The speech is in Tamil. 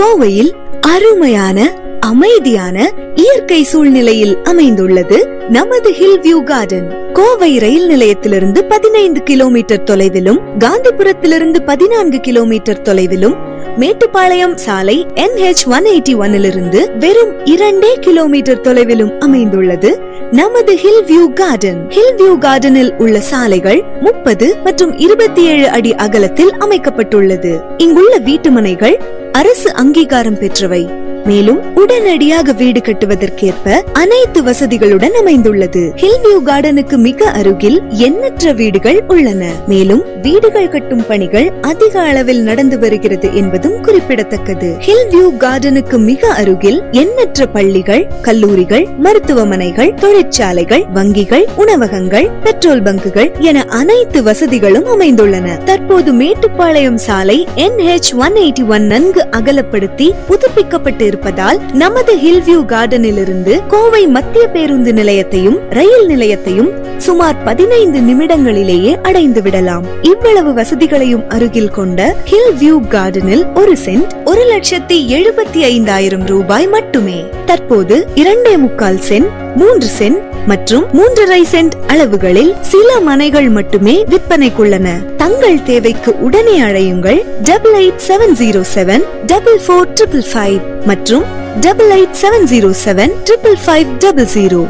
கோவையில் அருமையான அமைதியான இயற்கை சூழ்நிலையில் அமைந்துள்ளது நமது ஹில் வியூ கார்டன். கோவை ரயில் நிலையத்திலிருந்து 15 கிலோமீட்டர் தொலைவிலும், காந்திபுரத்திலிருந்து 14 கிலோமீட்டர் தொலைவிலும், மேட்டுப்பாளையம் சாலை NH181 இலிருந்து வெறும் 2 கிலோமீட்டர் தொலைவிலும் அமைந்துள்ளது நமது hill view garden. Hill view கார்டனில் உள்ள சாலைகள் 30 மற்றும் 27 அடி அகலத்தில் அமைக்கப்பட்டுள்ளது. இங்குள்ள வீட்டுமனைகள் அரசு அங்கீகாரம் பெற்றவை. மேலும் உடனடியாக வீடு கட்டுவதற்கேற்ப அனைத்து வசதிகளுடன் அமைந்துள்ளது. ஹில் வியூ கார்டனுக்கு மிக அருகில் எண்ணற்ற வீடுகள் உள்ளன. மேலும் வீடுகள் கட்டும் பணிகள் அதிக அளவில் நடந்து வருகிறது என்பதும் குறிப்பிடத்தக்கது. ஹில் வியூ கார்டனுக்கு மிக அருகில் எண்ணற்ற பள்ளிகள், கல்லூரிகள், மருத்துவமனைகள், தொழிற்சாலைகள், வங்கிகள், உணவகங்கள், பெட்ரோல் பங்குகள் என அனைத்து வசதிகளும் அமைந்துள்ளன. தற்போது மேட்டுப்பாளையம் சாலை NH181 நன்கு அகலப்படுத்தி புதுப்பிக்கப்பட்டு இருப்பதால் நமது ஹில் வியூ கார்டனில் இருந்து கோவை மத்திய பேருந்து நிலையத்தையும் ரயில் நிலையத்தையும் சுமார் 15 நிமிடங்களிலேயே அடைந்து விடலாம். இவ்வளவு வசதிகளையும் அருகில் கொண்ட ஹில் வியூ கார்டனில் ஒரு சென்ட் 1,75,000 ரூபாய் மட்டுமே. தற்போது 2.25 சென்ட், 3 சென்ட் மற்றும் 3.5 சென்ட் அளவுகளில் சில மனைகள் மட்டுமே விற்பனைக்குள்ளன. தங்கள் தேவைக்கு உடனே அழையுங்கள் 88,707 44,555 மற்றும் 88,707 55,500.